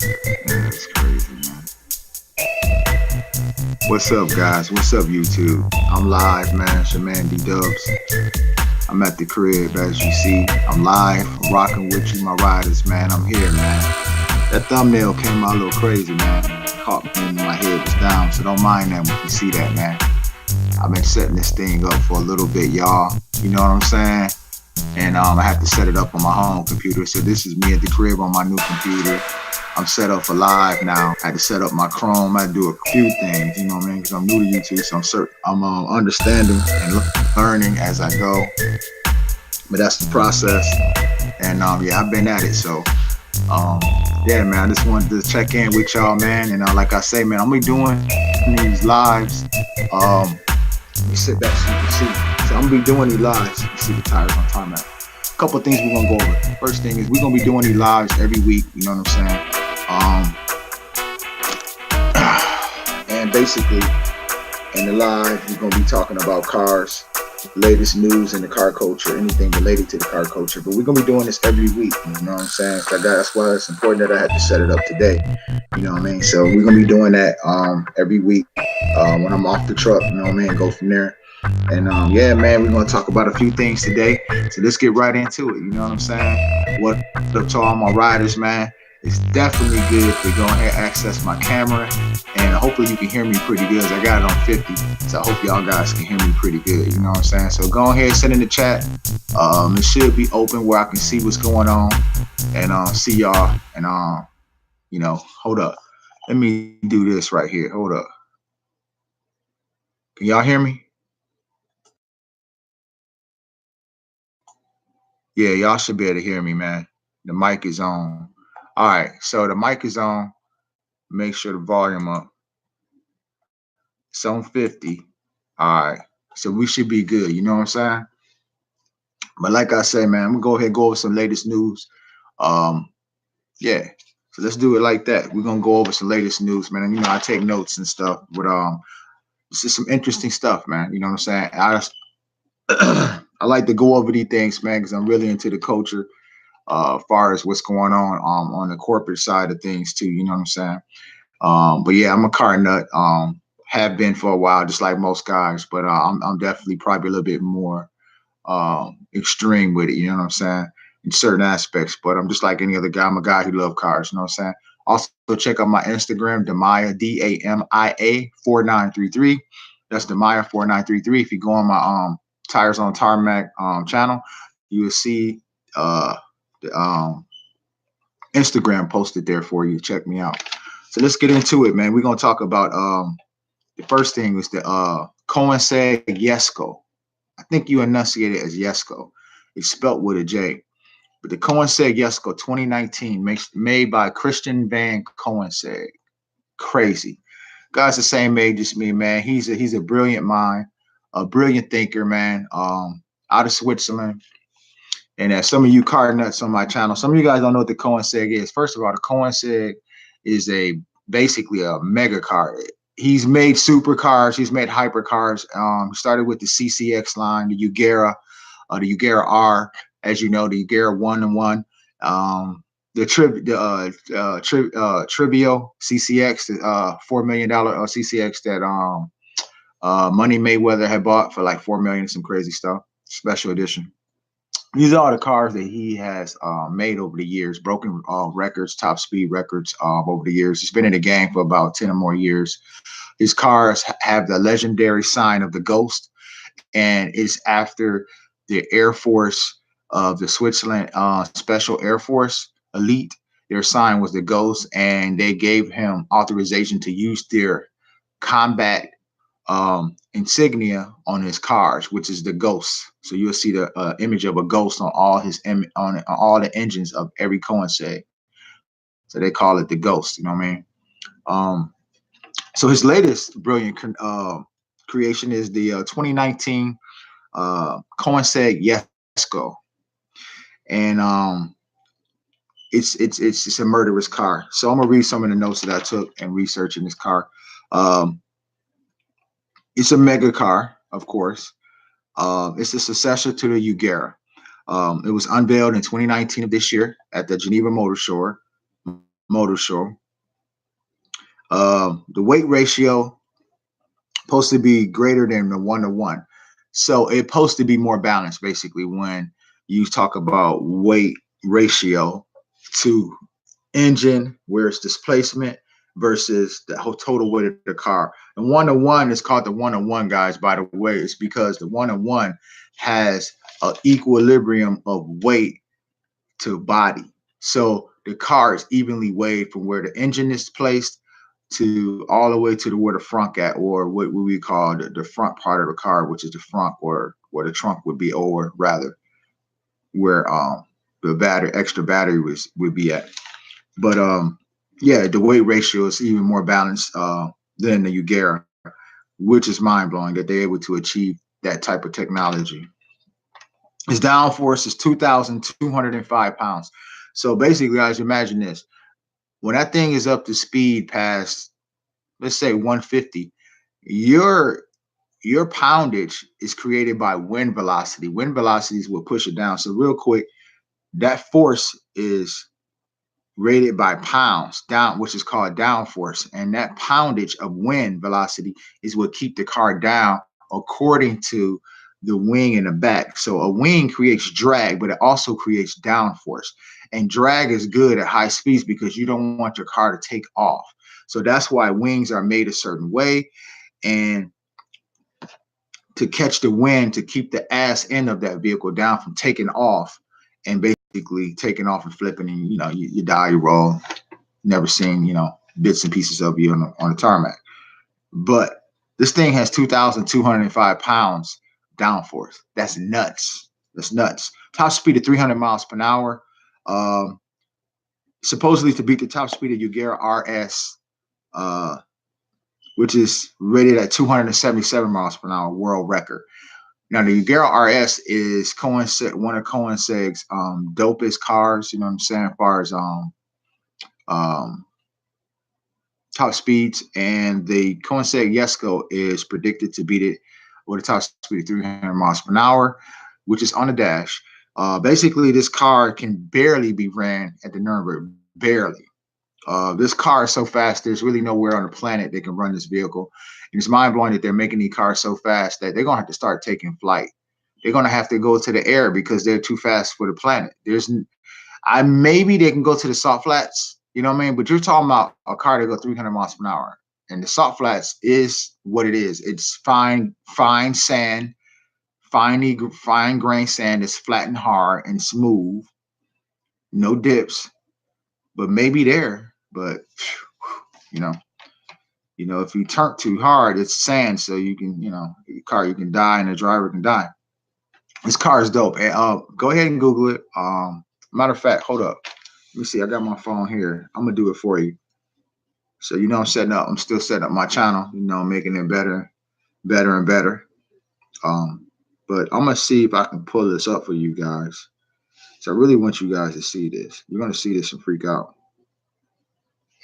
That's crazy, man. What's up, guys? What's up, YouTube? I'm live, man. It's your man, D-Dubs. I'm at the crib, as you see. I'm live. I'm rocking with you, my riders, man. I'm here, man. That thumbnail came out a little crazy, man. Caught me when my head was down, so don't mind that when you see that, man. I've been setting this thing up for a little bit, y'all. You know what I'm saying? And I have to set it up on my home computer. So this is me at the crib on my new computer. I'm set up for live now. I had to set up my Chrome. I had to do a few things, you know what I mean? Because I'm new to YouTube, so I'm understanding and learning as I go. But that's the process. And yeah, I've been at it. So yeah, man, I just wanted to check in with y'all, man. And like I say, man, I'm gonna be doing these lives. Let me sit back so you can see. So I'm gonna be doing these lives. You see the tires on tarmac. A couple of things we're gonna go over. First thing is we're gonna be doing these lives every week. You know what I'm saying? And basically, in the live, we're gonna be talking about cars, latest news in the car culture, anything related to the car culture. But we're gonna be doing this every week. You know what I'm saying? So that's why it's important that I had to set it up today. You know what I mean? So we're gonna be doing that every week when I'm off the truck. You know what I mean? Go from there. And yeah, man, we're gonna talk about a few things today. So let's get right into it. You know what I'm saying? What up to all my riders, man? It's definitely good to go ahead and access my camera, and hopefully you can hear me pretty good. I got it on 50, so I hope y'all guys can hear me pretty good. You know what I'm saying? So go ahead, send in the chat. It should be open where I can see what's going on and see y'all. And you know, hold up. Let me do this right here. Hold up. Can y'all hear me? Yeah, y'all should be able to hear me, man. The mic is on. All right, so the mic is on. Make sure the volume up. It's on 50. All right, so we should be good. You know what I'm saying? But like I say, man, I'm gonna go ahead and go over some latest news. Um, yeah. So let's do it like that. We're gonna go over some latest news, man. And you know, I take notes and stuff, but this is some interesting stuff, man. You know what I'm saying? I like to go over these things, man, because I'm really into the culture. As far as what's going on the corporate side of things too, you know what I'm saying? But yeah, I'm a car nut. Have been for a while, just like most guys, but I'm definitely probably a little bit more extreme with it. You know what I'm saying? In certain aspects, but I'm just like any other guy. I'm a guy who loves cars. You know what I'm saying? Also, check out my Instagram, Demaya DAMIA 4933. That's Demaya 4933. If you go on my Tires on Tarmac channel, you will see the Instagram posted there for you. Check me out. So let's get into it, man. We're gonna talk about the first thing was the Cohen said Yesco. I think you enunciate it as Yesco. It's spelt with a J. But the Cohen said Yesco 2019 made by Christian Van Cohen said. Crazy. Guy's the same age as me, man. He's a brilliant mind, a brilliant thinker, man. Out of Switzerland. And as some of you car nuts on my channel, some of you guys don't know what the Cohen Seg is. First of all, the Cohen Seg is basically a mega car. He's made supercars. He's made hypercars. Started with the CCX line, the Ugera R, as you know, the Ugera 1-1. The Trivio CCX, the $4 million CCX that Money Mayweather had bought for like $4 million, some crazy stuff, special edition. These are the cars that he has made over the years, broken records, top speed records over the years. He's been in the game for about 10 or more years. His cars have the legendary sign of the Ghost, and it's after the Air Force of the Switzerland Special Air Force Elite. Their sign was the Ghost, and they gave him authorization to use their combat insignia on his cars, which is the ghost. So you'll see the image of a ghost on all on all the engines of every Cohen Seg. So they call it the ghost. You know what I mean? So his latest brilliant creation is the 2019 Cohen Seg Yesco, and it's a murderous car. So I'm gonna read some of the notes that I took and researching this car. It's a mega car, of course. It's a successor to the Ugera. It was unveiled in 2019 of this year at the Geneva Motor Show. motor show. The weight ratio supposed to be greater than the 1-to-1. So it's supposed to be more balanced, basically, when you talk about weight ratio to engine, where it's displacement versus the whole total weight of the car. And 1-to-1 is called the 1-to-1, guys, by the way. It's because the 1-to-1 has an equilibrium of weight to body. So the car is evenly weighed from where the engine is placed to all the way to where the front at, or what we call the front part of the car, which is the front, or where the trunk would be, or rather where the extra battery would be at. But yeah, the weight ratio is even more balanced than the Ugera, which is mind blowing that they're able to achieve that type of technology. Its downforce is 2,205 pounds. So basically, guys, imagine this: when that thing is up to speed past, let's say 150, your poundage is created by wind velocity. Wind velocities will push it down. So real quick, that force is rated by pounds down, which is called downforce, and that poundage of wind velocity is what keep the car down according to the wing in the back. So a wing creates drag, but it also creates downforce, and drag is good at high speeds because you don't want your car to take off. So that's why wings are made a certain way, and to catch the wind, to keep the ass end of that vehicle down from taking off, and basically taking off and flipping, and you die, you roll. Never seen bits and pieces of you on the tarmac. But this thing has 2,205 pounds downforce. That's nuts. That's nuts. Top speed of 300 miles per hour. Supposedly to beat the top speed of Ugera RS, which is rated at 277 miles per hour, world record. Now, the Ugera RS is one of Koenigsegg's dopest cars, you know what I'm saying, as far as top speeds. And the Koenigsegg Jesko is predicted to beat it with a top speed of 300 miles per hour, which is on the dash. Basically, this car can barely be ran at the Nürburgring, barely. This car is so fast, there's really nowhere on the planet that can run this vehicle. And it's mind-blowing that they're making these cars so fast that they're going to have to start taking flight. They're going to have to go to the air because they're too fast for the planet. Maybe they can go to the salt flats, you know what I mean? But you're talking about a car that goes 300 miles per hour. And the salt flats is what it is. It's fine sand, fine grain sand. It's flat and hard and smooth, no dips, but maybe there. But if you turn too hard, it's sand, so you can, your car, you can die, and the driver can die. This car is dope. And go ahead and Google it. Matter of fact, hold up. Let me see. I got my phone here. I'm gonna do it for you. So I'm still setting up my channel. Making it better and better. But I'm gonna see if I can pull this up for you guys. So I really want you guys to see this. You're gonna see this and freak out.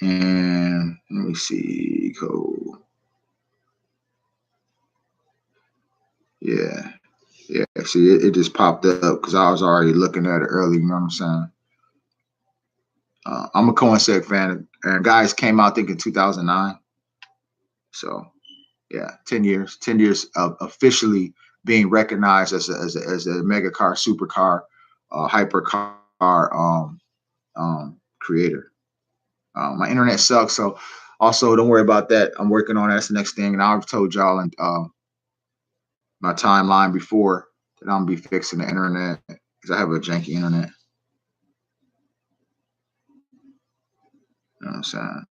And let me see, code. Yeah. See, it just popped up because I was already looking at it early. You know what I'm saying? I'm a Koenigsegg fan, and guys came out, I think, in 2009. So, yeah, 10 years of officially being recognized as a mega car, supercar, hypercar creator. My internet sucks, so also don't worry about that. I'm working on that. That's the next thing, and I've told y'all in my timeline before that I'm gonna be fixing the internet because I have a janky internet. You know what I'm saying?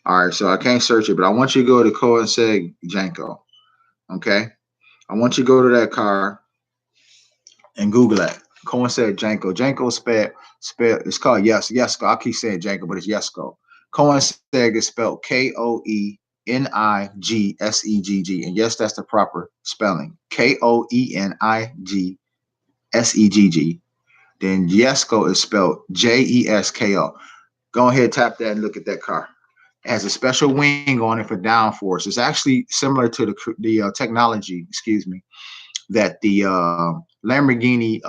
All right, so I can't search it, but I want you to go to Koenigsegg Janko. Okay, I want you to go to that car and Google it. Koenigsegg Janko. Janko spelled. It's called Jesko. I keep saying Janko, but it's Jesko. Koenigsegg is spelled Koenigsegg, and yes, that's the proper spelling. Koenigsegg. Then Jesko is spelled Jesko. Go ahead, tap that and look at that car. It has a special wing on it for downforce. It's actually similar to the technology, that the Lamborghini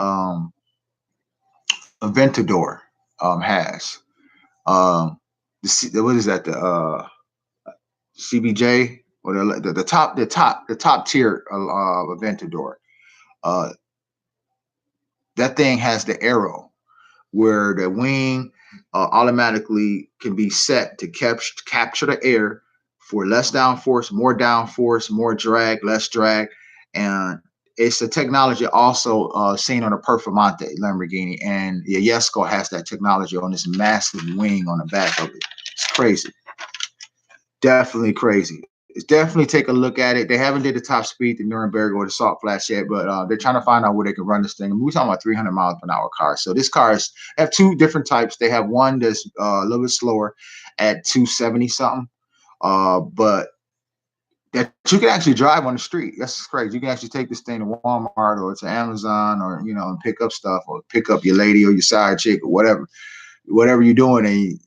Aventador has. What is that? The CBJ or the top tier Aventador. Uh, that thing has the arrow where the wing automatically can be set to capture the air for less downforce, more drag, less drag, and it's a technology also seen on the Performante Lamborghini, and the Yesco has that technology on this massive wing on the back of it. It's crazy. Definitely crazy. It's definitely take a look at it. They haven't did the top speed, the Nuremberg or the Salt Flats yet, but they're trying to find out where they can run this thing. We're talking about 300 miles per hour cars. So this car have two different types. They have one that's a little bit slower at 270 something, but that you can actually drive on the street. That's crazy. You can actually take this thing to Walmart or to Amazon or and pick up stuff or pick up your lady or your side chick or whatever you're doing, and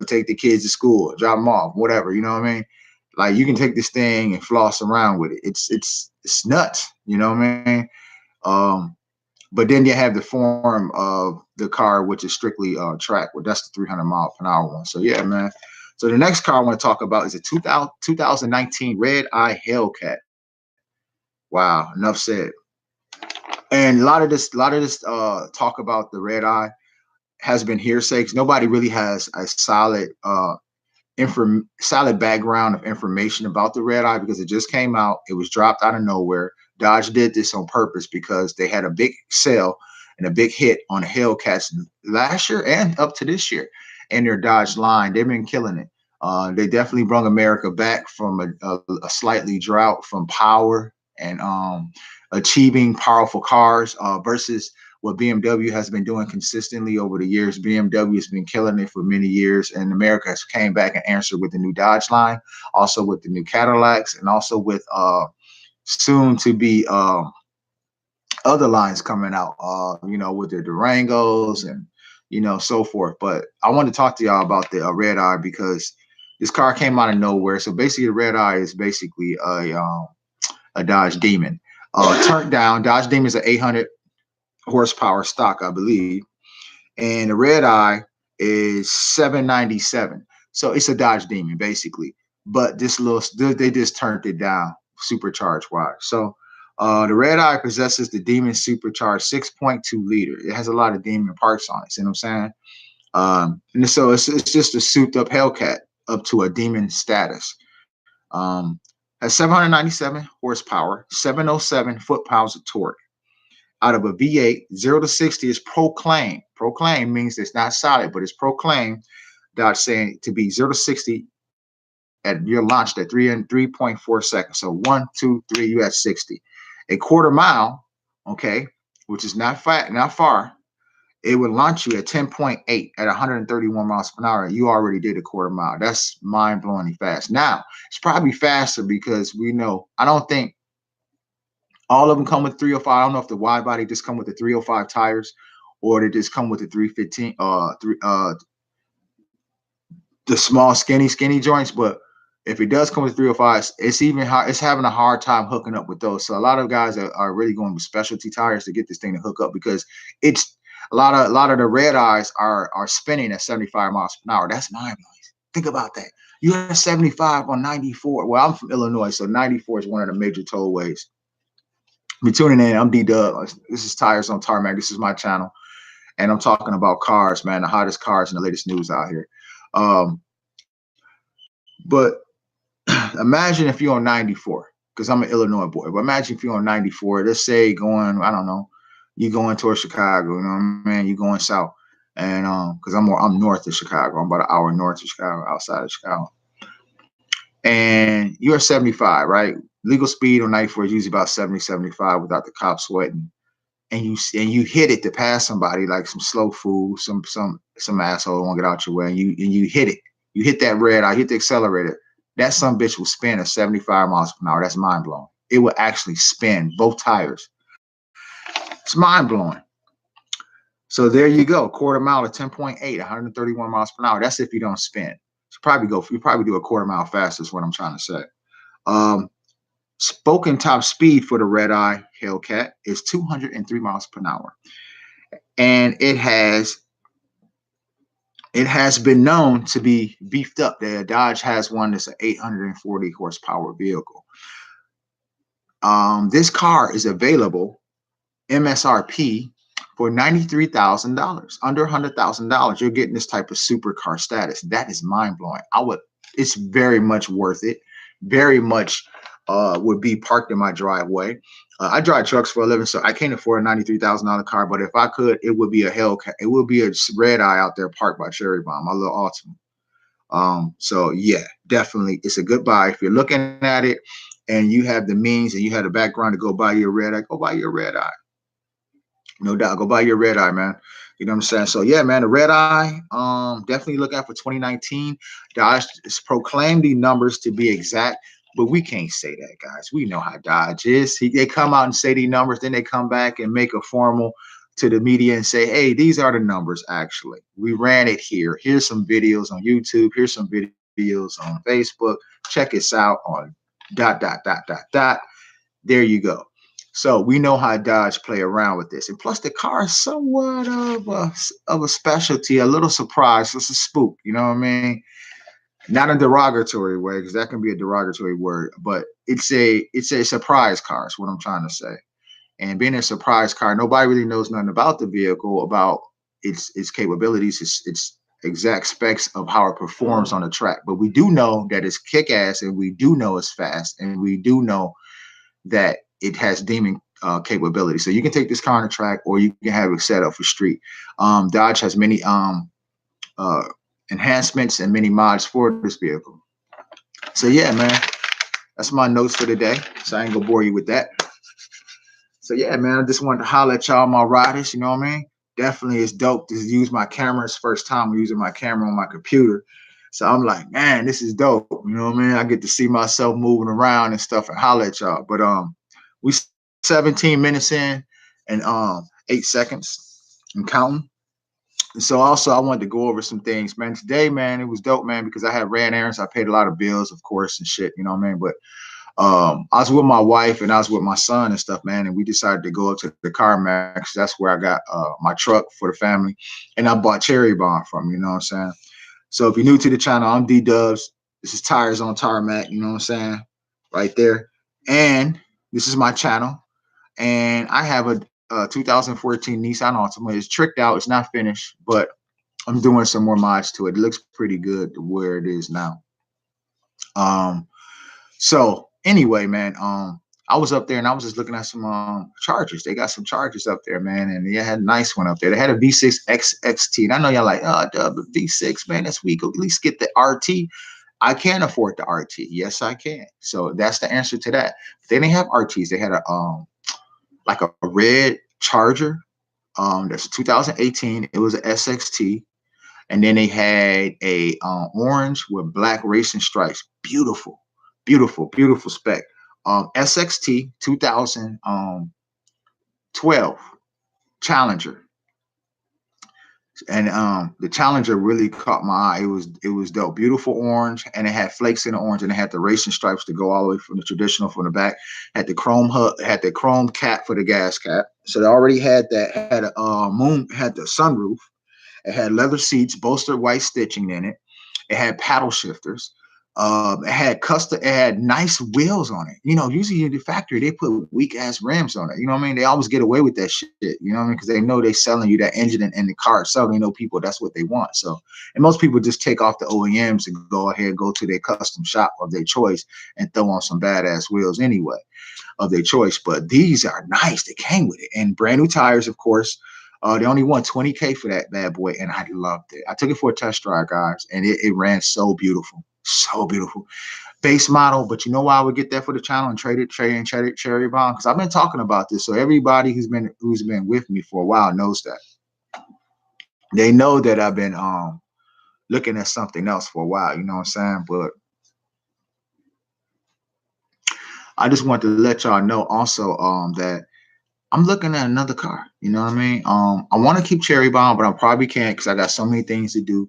take the kids to school, drop them off, whatever. You know what I mean? Like you can take this thing and floss around with it. It's nuts. You know what I mean? Um, but then you have the form of the car, which is strictly track. Well, that's the 300 mile per hour one. So yeah, man. So the next car I want to talk about is a 2019 Red Eye Hellcat. Wow, enough said. And a lot of this talk about the Red Eye has been hearsay because nobody really has a solid background of information about the Red Eye because it just came out. It was dropped out of nowhere. Dodge did this on purpose because they had a big sale and a big hit on the Hellcats last year and up to this year in their Dodge line. They've been killing it. They definitely brought America back from a slightly drought from power and achieving powerful cars versus what BMW has been doing consistently over the years. BMW has been killing it for many years, and America has came back and answered with the new Dodge line, also with the new Cadillacs, and also with soon to be other lines coming out, with the Durangos and so forth. But I want to talk to y'all about the Red Eye because this car came out of nowhere. So basically, the Red Eye is basically a Dodge Demon. Turned down. Dodge Demon is an 800 horsepower stock, I believe, and the Red Eye is 797. So it's a Dodge Demon basically, but they just turned it down supercharged wise. So the Red Eye possesses the Demon supercharged 6.2 liter. It has a lot of Demon parts on it. See what I'm saying? And so it's just a souped up Hellcat up to a Demon status. Has 797 horsepower, 707 foot-pounds of torque. Out of a V8, 0 to 60 is proclaimed. Proclaimed means it's not solid, but it's proclaimed. Dodge saying to be 0 to 60 at your launch at 3.4 seconds. So 1, 2, 3, you at 60. A quarter mile, okay, which is not far. It would launch you at 10.8 at 131 miles per hour. You already did a quarter mile. That's mind-blowingly fast. Now, it's probably faster because we know, I don't think all of them come with 305. I don't know if the wide body just come with the 305 tires or they just come with the 315, the small skinny joints. But if it does come with 305, it's even hard. It's having a hard time hooking up with those. So a lot of guys are really going with specialty tires to get this thing to hook up because it's a lot of the Red Eyes are spinning at 75 miles per hour. That's mind blowing. Think about that. You have 75 on 94. Well, I'm from Illinois, so 94 is one of the major tollways. Be tuning in. I'm D-Dub. This is Tires on Tarmac. This is my channel. And I'm talking about cars, man, the hottest cars and the latest news out here. But imagine if you're on 94, because I'm an Illinois boy. But imagine if you're on 94, let's say going, I don't know, you going towards Chicago, you know what I mean? You going south. And because I'm north of Chicago. I'm about an hour north of Chicago, outside of Chicago. And you're 75, right? Legal speed on 94 is usually about 70, 75 without the cops sweating. And you hit it to pass somebody like some slow fool, some asshole won't get out your way, and you hit it. You hit that red eye, hit the accelerator. That some bitch will spin at 75 miles per hour. That's mind blowing. It will actually spin both tires. It's mind blowing. So there you go, quarter mile at 10.8, 131 miles per hour. That's if you don't spin. You probably do a quarter mile faster. Is what I'm trying to say. Spoken top speed for the Red Eye Hellcat is 203 miles per hour. And it has it has been known to be beefed up. The Dodge has one that's an 840 horsepower vehicle. This car is available MSRP for $93,000, under $100,000. You're getting this type of supercar status. That is mind blowing. It's very much worth it. Very much would be parked in my driveway. I drive trucks for a living, so I can't afford a $93,000 car. But if I could, it would be a Hellcat. It would be a red eye out there parked by Cherry Bomb, my little Altima. So yeah, definitely, it's a good buy if you're looking at it and you have the means and you have the background to go buy your red eye. Go buy your red eye. No doubt. Go buy your red eye, man. You know what I'm saying? So yeah, man, the red eye, definitely look out for 2019. Dodge is proclaimed the numbers to be exact, but we can't say that, guys. We know how Dodge is. They come out and say these numbers, then they come back and make a formal to the media and say, hey, these are the numbers actually. We ran it here. Here's some videos on YouTube. Here's some videos on Facebook. Check us out on ... There you go. So we know how Dodge play around with this. And plus the car is somewhat of a specialty, a little surprise. It's a spook, you know what I mean? Not a derogatory way, because that can be a derogatory word, but it's a surprise car is what I'm trying to say. And being a surprise car, nobody really knows nothing about the vehicle, about its capabilities, its exact specs of how it performs on the track. But we do know that it's kick-ass, and we do know it's fast, and we do know that it has demon capability. So you can take this car on the track, or you can have it set up for street. Dodge has many enhancements and many mods for this vehicle. So yeah, man, that's my notes for today. So I ain't gonna bore you with that. So yeah, man, I just wanted to holler at y'all, my riders. You know what I mean? Definitely, it's dope to use my camera. It's first time I'm using my camera on my computer. So I'm like, man, this is dope. You know what I mean? I get to see myself moving around and stuff and holler at y'all. But we 17 minutes in and 8 seconds and counting. And so also I wanted to go over some things, man. Today, man, it was dope, man, because I had ran errands. I paid a lot of bills, of course, and shit, you know what I mean? But I was with my wife and I was with my son and stuff, man, and we decided to go up to the Car Max. That's where I got my truck for the family, and I bought Cherry Bomb from, you know what I'm saying? So if you're new to the channel, I'm D Dubs. This is Tires on Tarmac, you know what I'm saying? Right there. And this is my channel. And I have a 2014 Nissan Altima. It's tricked out. It's not finished, but I'm doing some more mods to it. It looks pretty good where it is now. So anyway, man, I was up there and I was just looking at some chargers. They got some chargers up there, man, and they had a nice one up there. They had a V6 XXT. And I know y'all like, oh, the V6, man, that's weak. At least get the RT. I can afford the RT. Yes, I can. So that's the answer to that. They didn't have RTs. They had a like a red Charger. That's 2018. It was an SXT. And then they had a orange with black racing stripes. Beautiful, beautiful, beautiful spec. SXT 2012 Challenger. And the Challenger really caught my eye. It was dope, beautiful orange, and it had flakes in the orange, and it had the racing stripes to go all the way from the traditional from the back. Had the chrome hub, had the chrome cap for the gas cap. So they already had that. Had a had the sunroof. It had leather seats, bolstered white stitching in it. It had paddle shifters. It had custom. It had nice wheels on it. You know, usually in the factory they put weak ass rims on it. You know what I mean? They always get away with that shit. You know what I mean? Because they know they selling you that engine and the car itself. They know people that's what they want. So, and most people just take off the OEMs and go ahead, go to their custom shop of their choice and throw on some badass wheels anyway of their choice. But these are nice. They came with it and brand new tires, of course. They only want $20K for that bad boy, and I loved it. I took it for a test drive, guys, and it ran so beautiful, so beautiful. Base model, but you know why I would get that for the channel and trade Cherry Bomb? Because I've been talking about this, so everybody who's been with me for a while knows that. They know that I've been looking at something else for a while. You know what I'm saying? But I just want to let y'all know also that I'm looking at another car. You know what I mean? I want to keep Cherry Bomb, but I probably can't because I got so many things to do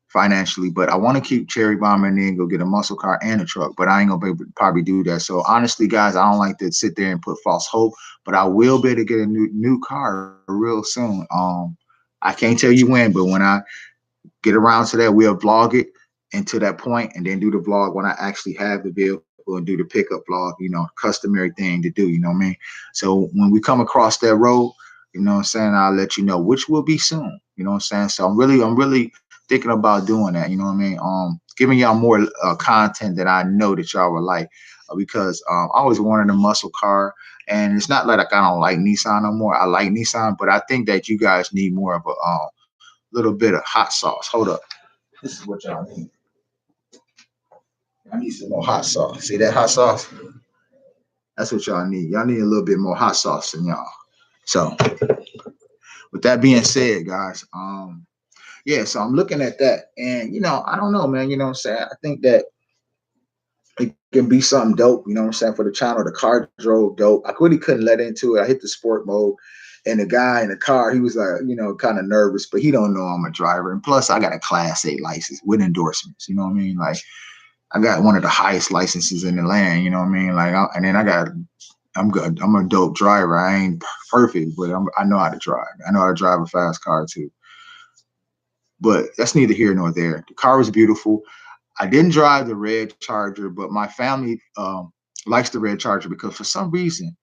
financially. But I want to keep Cherry Bomb and then go get a muscle car and a truck. But I ain't gonna be able to probably do that. So honestly, guys, I don't like to sit there and put false hope. But I will be able to get a new car real soon. I can't tell you when, but when I get around to that. We'll vlog it into that point, and then do the vlog when I actually have the vehicle and do the pickup vlog. Customary thing to do. You know what I mean? So when we come across that road, what I'm saying, I'll let you know, which will be soon. You know what I'm saying? So I'm really thinking about doing that. You know what I mean? Giving y'all more content that I know that y'all would like, because I always wanted a muscle car, and it's not like I don't like Nissan no more. I like Nissan, but I think that you guys need more of a little bit of hot sauce. Hold up, this is what y'all need. I need some more hot sauce. See that hot sauce? That's what y'all need. Y'all need a little bit more hot sauce than y'all. So with that being said, guys, yeah, so I'm looking at that, and I don't know, man. You know what I'm saying? I think that it can be something dope. You know what I'm saying? For the channel, the car drove dope. I really couldn't let into it. I hit the sport mode, and the guy in the car, he was like, kind of nervous, but he don't know I'm a driver. And plus, I got a Class 8 license with endorsements. You know what I mean? Like, I got one of the highest licenses in the land. You know what I mean? Like, and then I'm good. I'm a dope driver. I ain't perfect, but I know how to drive. I know how to drive a fast car too. But that's neither here nor there. The car was beautiful. I didn't drive the red Charger, but my family likes the red Charger because for some reason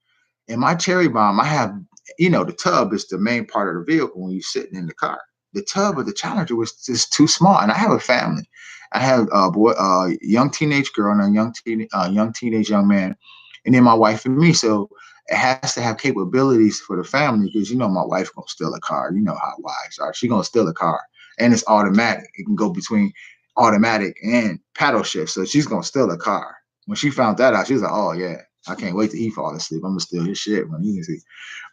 in my Cherry Bomb, I have, the tub is the main part of the vehicle when you're sitting in the car. The tub of the Challenger was just too small, and I have a family. I have a young teenage girl and a young teenage young man, and then my wife and me. So it has to have capabilities for the family because my wife gonna steal a car. You know how wives are. She gonna steal a car, and it's automatic. It can go between automatic and paddle shift. So she's gonna steal a car. When she found that out, she was like, "Oh yeah, I can't wait till he fall asleep. I'm gonna steal his shit when he see."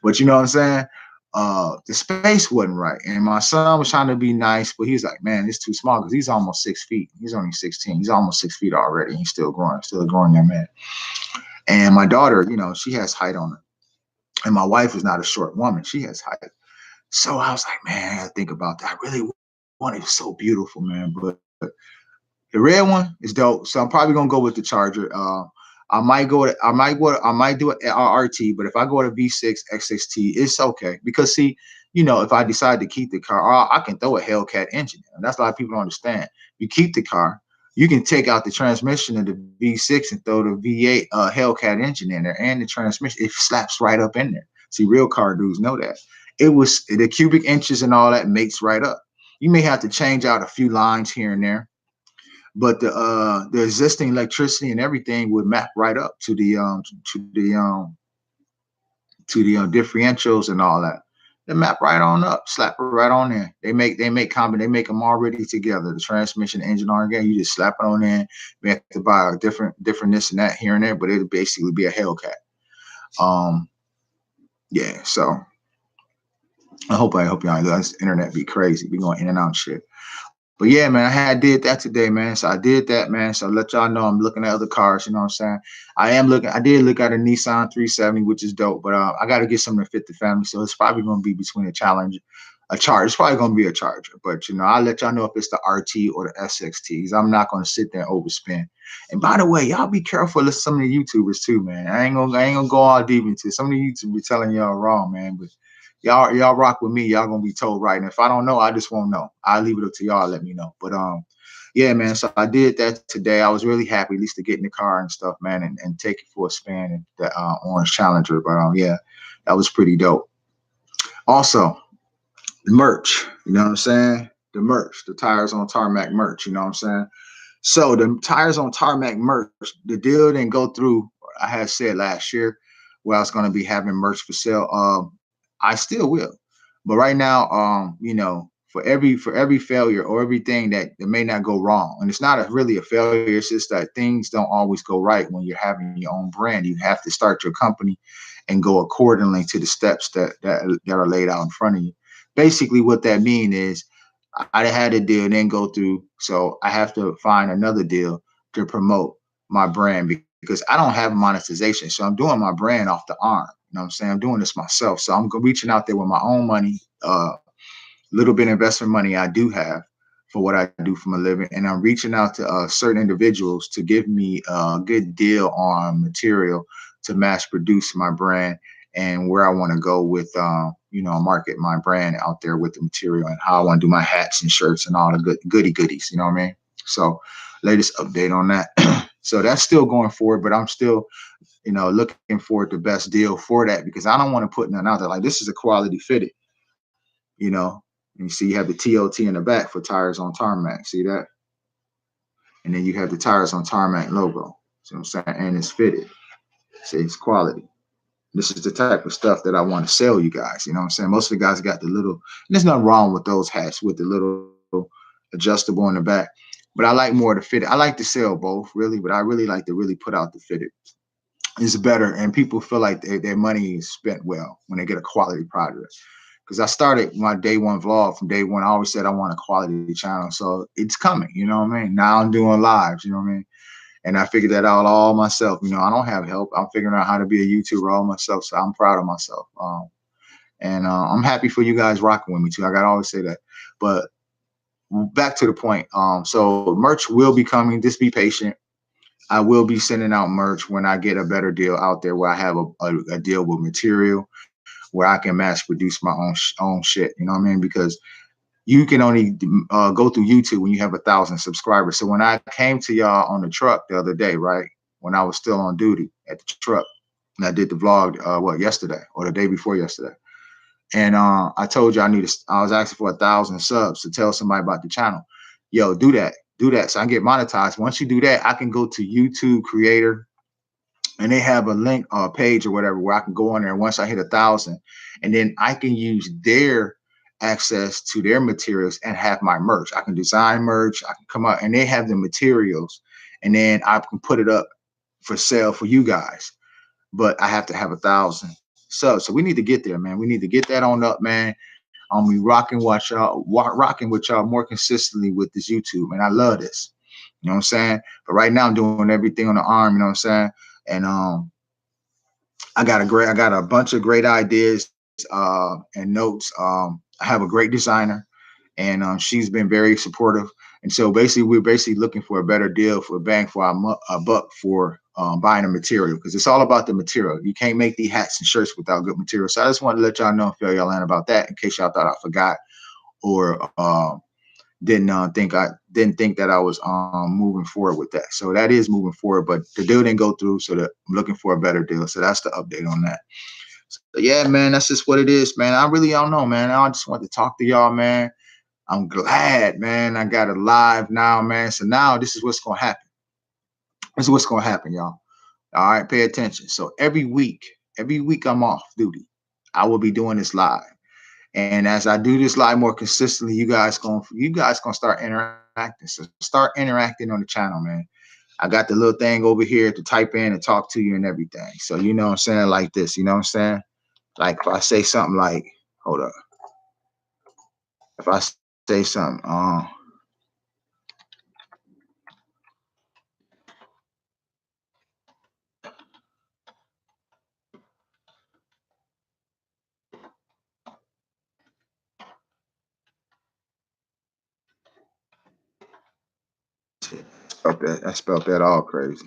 But you know what I'm saying? The space wasn't right, and my son was trying to be nice, but he's like, "Man, it's too small," because he's almost 6 feet. He's only 16. He's almost 6 feet already. He's still a growing young man. And my daughter, she has height on her, and my wife is not a short woman. She has height. So I was like, man, I gotta think about that. I really want it. So beautiful, man. But the red one is dope. So I'm probably gonna go with the Charger. I might do it at RT, but if I go to V6 X6T, it's okay because see, if I decide to keep the car, I can throw a Hellcat engine in. And that's a lot of people don't understand. You keep the car, you can take out the transmission of the V6 and throw the V8 Hellcat engine in there, and the transmission it slaps right up in there. See, real car dudes know that. It was the cubic inches and all that makes right up. You may have to change out a few lines here and there, but the existing electricity and everything would map right up to the differentials and all that. They map right on up, slap it right on there. They make them already together. The transmission, engine on again. You just slap it on there. We have to buy a different this and that here and there, but it'll basically be a Hellcat. Yeah. So I hope y'all know this internet be crazy. Be going in and out and shit. But yeah, man, did that today, man. So I did that, man. So let y'all know I'm looking at other cars. You know what I'm saying? I did look at a Nissan 370, which is dope. But I got to get something to fit the family. So it's probably going to be between a Challenger, a Charger. It's probably going to be a Charger. But I'll let y'all know if it's the RT or the SXTs. I'm not going to sit there and overspend. And by the way, y'all be careful of some of the YouTubers too, man. I ain't gonna go all deep into it. Some of the YouTubers be telling y'all wrong, man. But y'all rock with me. Y'all gonna be told right. And if I don't know, I just won't know. I'll leave it up to y'all. Let me know. But yeah, man. So I did that today. I was really happy, at least to get in the car and stuff, man, and take it for a spin in the orange Challenger. But yeah, that was pretty dope. Also, the merch. You know what I'm saying? The merch, the Tires on Tarmac merch. You know what I'm saying? So the Tires on Tarmac merch, the deal didn't go through. I had said last year where I was going to be having merch for sale. I still will, but right now, for every failure or everything that may not go wrong, and it's not really a failure. It's just that things don't always go right when you're having your own brand. You have to start your company and go accordingly to the steps that are laid out in front of you. Basically, what that means is I had a deal and then go through, so I have to find another deal to promote my brand because I don't have monetization. So I'm doing my brand off the arm. You know what I'm saying? I'm doing this myself. So I'm reaching out there with my own money, little bit of investment money I do have for what I do for a living. And I'm reaching out to certain individuals to give me a good deal on material to mass produce my brand and where I want to go with market my brand out there with the material and how I want to do my hats and shirts and all the goodies. You know what I mean? So latest update on that. So that's still going forward, but I'm still, looking for the best deal for that because I don't want to put nothing out there. Like this is a quality fitted, you know. And you see you have the TOT in the back for tires on tarmac. See that? And then you have the tires on tarmac logo. See what I'm saying? And it's fitted. See, it's quality. This is the type of stuff that I want to sell you guys. You know what I'm saying? Most of the guys got the little, and there's nothing wrong with those hats with the little adjustable in the back. But I like more to fit it. I like to sell both really, but I really like to really put out the fitted. It's better, and people feel like their money is spent well when they get a quality product. Because I started my day one vlog from day one. I always said I want a quality channel, so it's coming. You know what I mean? Now I'm doing lives. You know what I mean? And I figured that out all myself. I don't have help. I'm figuring out how to be a YouTuber all myself. So I'm proud of myself. And I'm happy for you guys rocking with me too. I gotta always say that. But back to the point. So merch will be coming. Just be patient. I will be sending out merch when I get a better deal out there where I have a deal with material where I can mass produce my own shit. You know what I mean? Because you can only go through YouTube when you have 1,000 subscribers. So when I came to y'all on the truck the other day, right, when I was still on duty at the truck, and I did the vlog, yesterday or the day before yesterday, and I told you I was asking for 1,000 subs to tell somebody about the channel. Yo, do that, so I get monetized. Once you do that, I can go to YouTube Creator, and they have a link page or whatever where I can go on there once I hit 1,000, and then I can use their access to their materials and have my merch. I can design merch. I can come out and they have the materials, and then I can put it up for sale for you guys. But I have to have 1,000 subs, so we need to get there, man. We need to get that on up, man. We rocking with y'all more consistently with this YouTube, and I love this. You know what I'm saying? But right now I'm doing everything on the arm. You know what I'm saying? And I got a bunch of great ideas and notes. I have a great designer, and she's been very supportive. And so basically, we're basically looking for a better deal for a bang for a buck for buying the material, because it's all about the material. You can't make these hats and shirts without good material. So I just wanted to let y'all know and fill y'all in about that in case y'all thought I forgot or didn't think that I was moving forward with that. So that is moving forward, but the deal didn't go through, so that I'm looking for a better deal. So that's the update on that. So yeah, man, that's just what it is, man. I really don't know, man. I just want to talk to y'all, man. I'm glad, man. I got it live now, man. So now this is what's gonna happen. This is what's gonna happen, y'all. All right, pay attention. So every week I'm off duty, I will be doing this live. And as I do this live more consistently, you guys gonna start interacting. So start interacting on the channel, man. I got the little thing over here to type in and talk to you and everything. So you know what I'm saying, like this, you know what I'm saying? Like if I say something like, hold up. If I say something, I spelled that all crazy.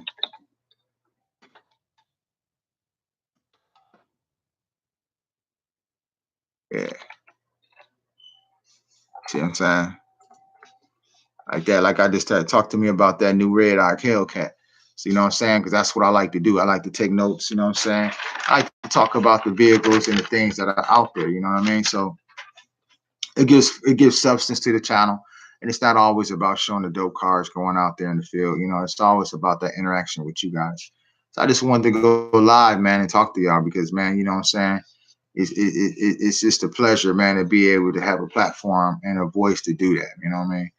Yeah. See what I'm saying? Like that, like I just said, talk to me about that new red eye Hellcat. So you know what I'm saying? Because that's what I like to do. I like to take notes, you know what I'm saying? I like to talk about the vehicles and the things that are out there, you know what I mean? So it gives substance to the channel. And it's not always about showing the dope cars going out there in the field. It's always about that interaction with you guys. So I just wanted to go live, man, and talk to y'all because, man, you know what I'm saying? It's just a pleasure, man, to be able to have a platform and a voice to do that. You know what I mean?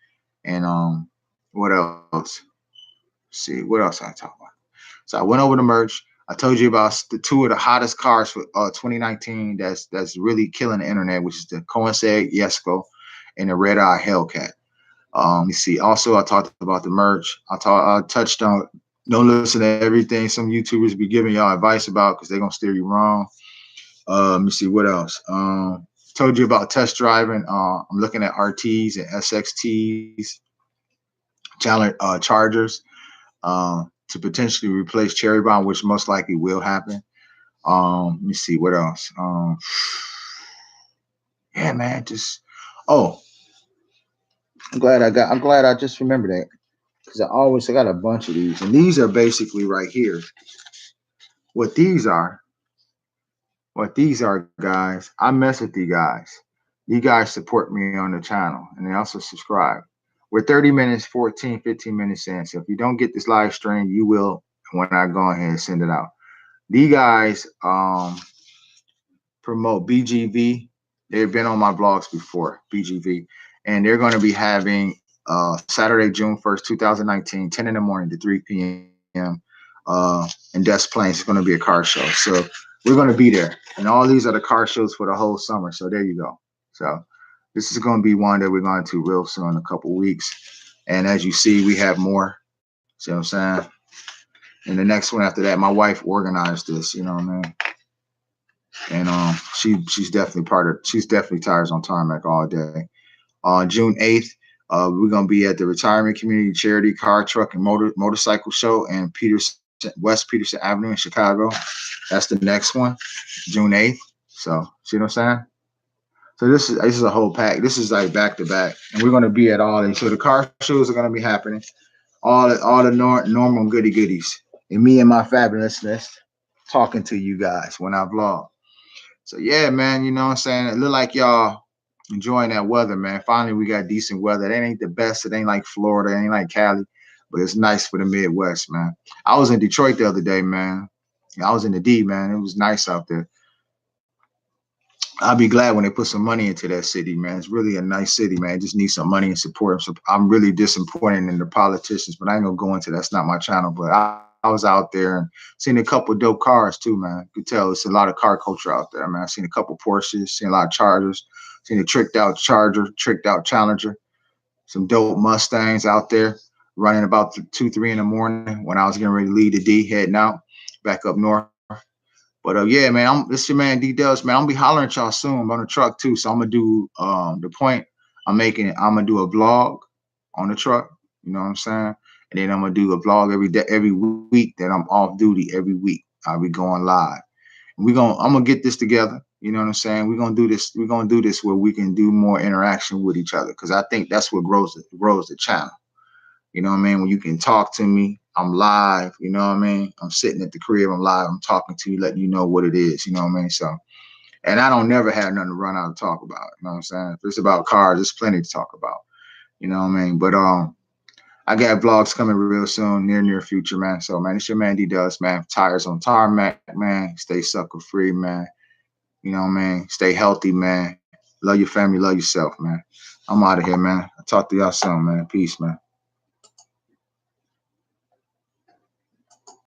And what else? See, what else I talk about? So I went over the merch. I told you about the two of the hottest cars for 2019 that's really killing the internet, which is the Coinseg Yesco and the Red Eye Hellcat. You see, also I talked about the merch. I touched on don't listen to everything some YouTubers be giving y'all advice about because they're gonna steer you wrong. Let me see what else. Told you about test driving. I'm looking at RTs and SXTs, Chargers, to potentially replace Cherry Bomb, which most likely will happen. Let me see what else. yeah, man, just oh, I'm glad I just remembered that because I got a bunch of these, and these are basically right here. What these are, what these are, guys. I mess with you guys. You guys support me on the channel, and they also subscribe. We're 30 minutes, 14, 15 minutes in. So if you don't get this live stream, you will when I go ahead and send it out. These guys promote BGV. They've been on my blogs before, BGV, and they're going to be having Saturday, June 1st, 2019, 10 in the morning to 3 p.m. In Des Plaines. It's going to be a car show. So we're going to be there. And all these are the car shows for the whole summer. So there you go. So this is going to be one that we're going to real soon, in a couple weeks. And as you see, we have more. See what I'm saying? And the next one after that, my wife organized this. You know what I mean? And she's definitely tires on tarmac all day. On June 8th, we're gonna be at the Retirement Community Charity Car, Truck, and Motorcycle Show in West Peterson Avenue in Chicago. That's the next one, June 8th. So see what I'm saying? So this is a whole pack. This is like back to back, and we're gonna be at all these. So the car shows are gonna be happening. All the normal goodies, and me and my fabulousness talking to you guys when I vlog. So yeah, man, you know what I'm saying? It look like y'all enjoying that weather, man. Finally, we got decent weather. That ain't the best. It ain't like Florida. It ain't like Cali, but it's nice for the Midwest, man. I was in Detroit the other day, man. I was in the D, man. It was nice out there. I'll be glad when they put some money into that city, man. It's really a nice city, man. It just needs some money and support. So I'm really disappointed in the politicians, but I ain't gonna go into that's not my channel. But I was out there and seen a couple of dope cars too, man. You could tell it's a lot of car culture out there, man. I seen a couple Porsches, seen a lot of Chargers, seen a tricked out Charger, tricked out Challenger, some dope Mustangs out there running about 2, 3 in the morning when I was getting ready to leave the D, heading out back up north. But yeah, man, this your man D Dubs, man. I'm gonna be hollering at y'all soon. I'm on the truck too, so I'm gonna do the point I'm making. I'm gonna do a vlog on the truck. You know what I'm saying? And then I'm gonna do a vlog every day, every week that I'm off duty. Every week I'll be going live. And I'm gonna get this together. You know what I'm saying? We're gonna do this. We're gonna do this where we can do more interaction with each other, because I think that's what grows the channel. You know what I mean? When you can talk to me, I'm live. You know what I mean? I'm sitting at the crib, I'm live, I'm talking to you, letting you know what it is. You know what I mean? So, and I don't never have nothing to run out and talk about. You know what I'm saying? If it's about cars, there's plenty to talk about. You know what I mean? But I got vlogs coming real soon, near future, man. So man, it's your man D Dubs, man. Tires on tarmac, man. Stay sucker free, man. You know what I mean? Stay healthy, man. Love your family, love yourself, man. I'm out of here, man. I'll talk to y'all soon, man. Peace, man.